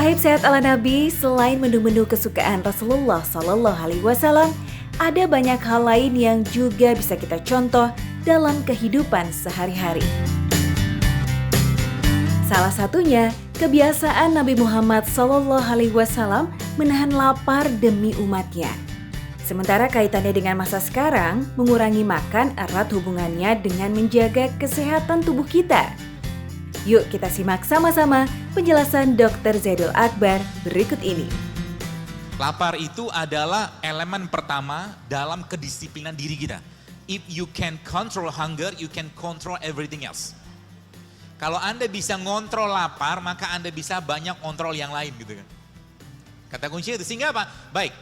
Sahib sehat ala Nabi, selain menu-menu kesukaan Rasulullah Sallallahu Alaihi Wasallam, ada banyak hal lain yang juga bisa kita contoh dalam kehidupan sehari-hari. Salah satunya, kebiasaan Nabi Muhammad Sallallahu Alaihi Wasallam menahan lapar demi umatnya. Sementara kaitannya dengan masa sekarang, mengurangi makan erat hubungannya dengan menjaga kesehatan tubuh kita. Yuk kita simak sama-sama penjelasan Dr. Zaidul Akbar berikut ini. Lapar itu adalah elemen pertama dalam kedisiplinan diri kita. If you can control hunger, you can control everything else. Kalau Anda bisa ngontrol lapar, maka Anda bisa banyak kontrol yang lain gitu kan. Kata kuncinya itu, sehingga apa? Baik,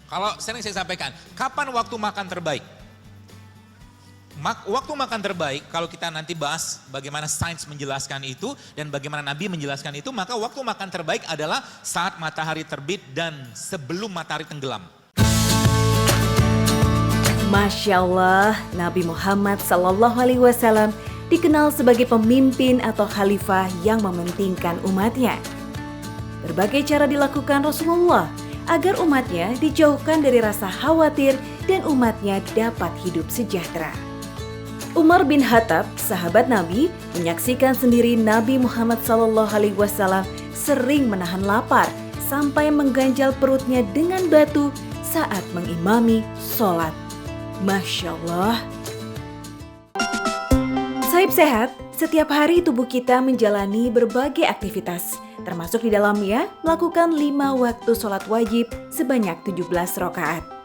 kalau sering saya sampaikan, kapan waktu makan terbaik? Waktu makan terbaik, kalau kita nanti bahas bagaimana sains menjelaskan itu dan bagaimana Nabi menjelaskan itu, maka waktu makan terbaik adalah saat matahari terbit dan sebelum matahari tenggelam. Masya Allah, Nabi Muhammad Sallallahu Alaihi Wasallam dikenal sebagai pemimpin atau khalifah yang mementingkan umatnya. Berbagai cara dilakukan Rasulullah agar umatnya dijauhkan dari rasa khawatir dan umatnya dapat hidup sejahtera. Umar bin Khattab, sahabat Nabi, menyaksikan sendiri Nabi Muhammad SAW sering menahan lapar sampai mengganjal perutnya dengan batu saat mengimami sholat. Masya Allah. Sahib sehat, setiap hari tubuh kita menjalani berbagai aktivitas, termasuk di dalamnya melakukan 5 waktu sholat wajib sebanyak 17 rakaat.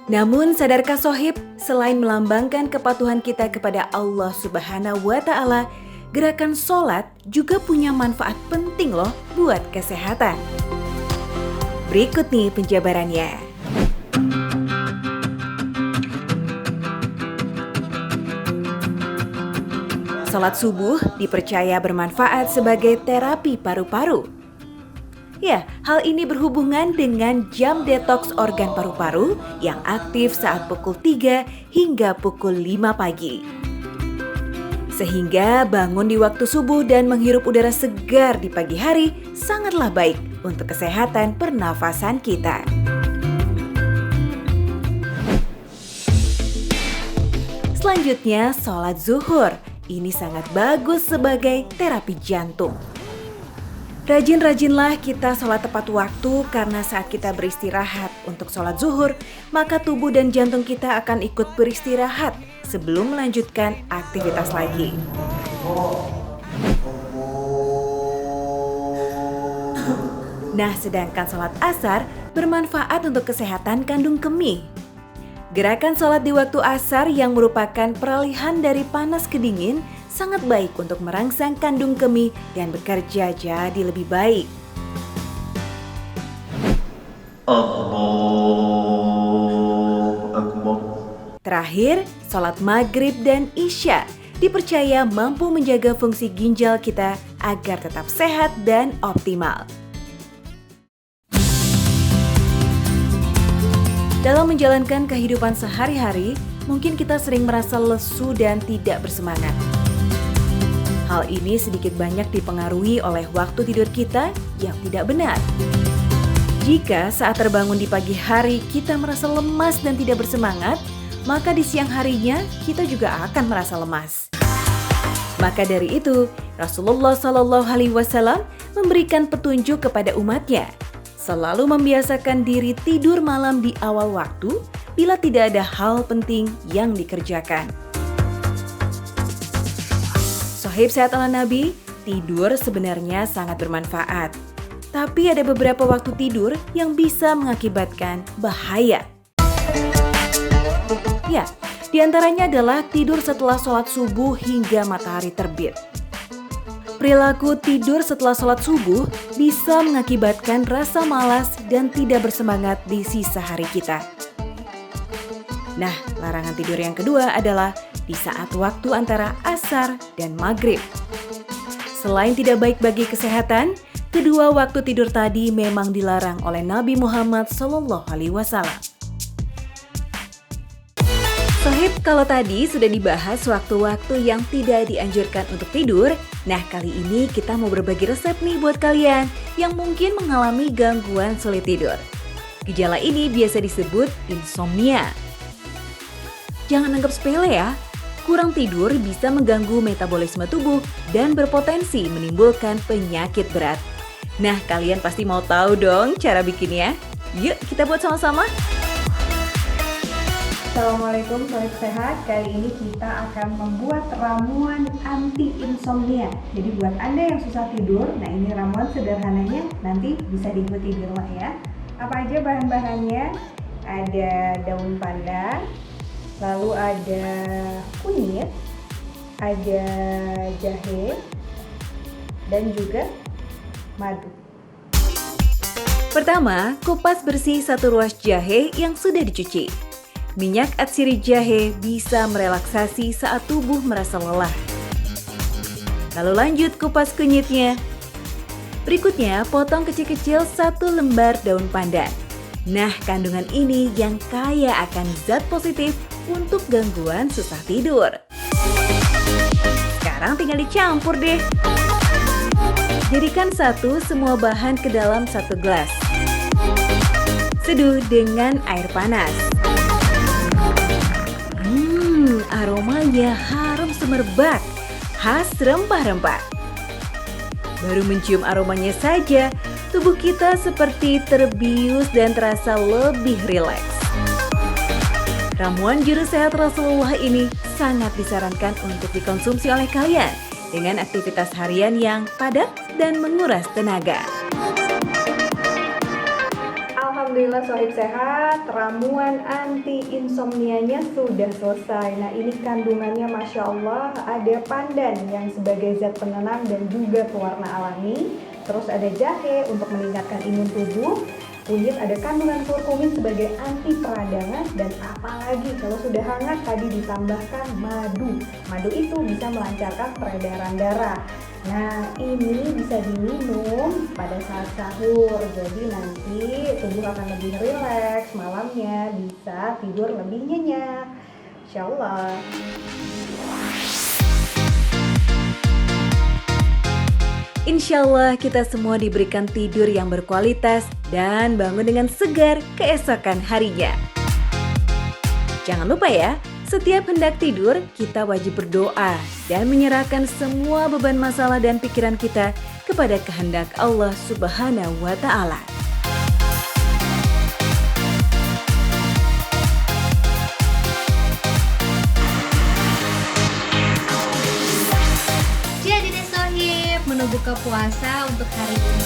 Namun sadarkah Sohib, selain melambangkan kepatuhan kita kepada Allah Subhanahu wa Ta'ala, gerakan sholat juga punya manfaat penting loh buat kesehatan. Berikut nih penjabarannya. Sholat subuh dipercaya bermanfaat sebagai terapi paru-paru. Ya, hal ini berhubungan dengan jam detoks organ paru-paru yang aktif saat pukul 3 hingga pukul 5 pagi. Sehingga bangun di waktu subuh dan menghirup udara segar di pagi hari sangatlah baik untuk kesehatan pernafasan kita. Selanjutnya, sholat zuhur. Ini sangat bagus sebagai terapi jantung. Rajin-rajinlah kita sholat tepat waktu karena saat kita beristirahat untuk sholat zuhur, maka tubuh dan jantung kita akan ikut beristirahat sebelum melanjutkan aktivitas lagi. Nah, sedangkan sholat asar bermanfaat untuk kesehatan kandung kemih. Gerakan sholat di waktu asar yang merupakan peralihan dari panas ke dingin sangat baik untuk merangsang kandung kemih dan bekerja jadi lebih baik. Allahu Akbar. Terakhir, sholat maghrib dan isya dipercaya mampu menjaga fungsi ginjal kita agar tetap sehat dan optimal. Dalam menjalankan kehidupan sehari-hari, mungkin kita sering merasa lesu dan tidak bersemangat. Hal ini sedikit banyak dipengaruhi oleh waktu tidur kita yang tidak benar. Jika saat terbangun di pagi hari kita merasa lemas dan tidak bersemangat, maka di siang harinya kita juga akan merasa lemas. Maka dari itu, Rasulullah Sallallahu Alaihi Wasallam memberikan petunjuk kepada umatnya, selalu membiasakan diri tidur malam di awal waktu bila tidak ada hal penting yang dikerjakan. Sahib sehat ala Nabi, tidur sebenarnya sangat bermanfaat. Tapi ada beberapa waktu tidur yang bisa mengakibatkan bahaya. Ya, diantaranya adalah tidur setelah sholat subuh hingga matahari terbit. Perilaku tidur setelah sholat subuh bisa mengakibatkan rasa malas dan tidak bersemangat di sisa hari kita. Nah, larangan tidur yang kedua adalah di saat waktu antara asar dan maghrib. Selain tidak baik bagi kesehatan, kedua waktu tidur tadi memang dilarang oleh Nabi Muhammad SAW. Sahib, Kalau tadi sudah dibahas waktu-waktu yang tidak dianjurkan untuk tidur, nah kali ini kita mau berbagi resep nih buat kalian yang mungkin mengalami gangguan sulit tidur. Gejala ini biasa disebut insomnia. Jangan anggap sepele ya, kurang tidur bisa mengganggu metabolisme tubuh dan berpotensi menimbulkan penyakit berat. Nah, kalian pasti mau tahu dong cara bikinnya. Yuk kita buat sama-sama. Assalamualaikum Sobat Sehat, kali ini kita akan membuat ramuan anti insomnia. Jadi buat Anda yang susah tidur, nah ini ramuan sederhananya nanti bisa diikuti di rumah ya. Apa aja bahan-bahannya? Ada daun pandan, lalu ada kunyit, ada jahe, dan juga madu. Pertama, kupas bersih 1 ruas jahe yang sudah dicuci. Minyak atsiri jahe bisa merelaksasi saat tubuh merasa lelah. Lalu lanjut kupas kunyitnya. Berikutnya, potong kecil-kecil 1 lembar daun pandan. Nah, kandungan ini yang kaya akan zat positif untuk gangguan susah tidur. Sekarang tinggal dicampur deh. Jadikan semua bahan ke dalam 1 gelas. Seduh dengan air panas. Aromanya harum semerbak, khas rempah-rempah. Baru mencium aromanya saja, tubuh kita seperti terbius dan terasa lebih rileks. Ramuan juru sehat Rasulullah ini sangat disarankan untuk dikonsumsi oleh kalian dengan aktivitas harian yang padat dan menguras tenaga. Alhamdulillah Sohib Sehat, ramuan anti insomnianya sudah selesai. Nah ini kandungannya Masya Allah, ada pandan yang sebagai zat penenang dan juga pewarna alami. Terus ada jahe untuk meningkatkan imun tubuh. Kunyit ada kandungan kurkumin sebagai anti peradangan. Dan apalagi kalau sudah hangat tadi ditambahkan madu. Madu itu bisa melancarkan peredaran darah. Nah ini bisa diminum pada saat sahur, jadi nanti tubuh akan lebih rileks, malamnya bisa tidur lebih nyenyak, Insya Allah. Insya Allah kita semua diberikan tidur yang berkualitas dan bangun dengan segar keesokan harinya. Jangan lupa ya, setiap hendak tidur, kita wajib berdoa dan menyerahkan semua beban masalah dan pikiran kita kepada kehendak Allah Subhanahu wa Ta'ala. Jadi deh Sohib, menu buka puasa untuk hari ini.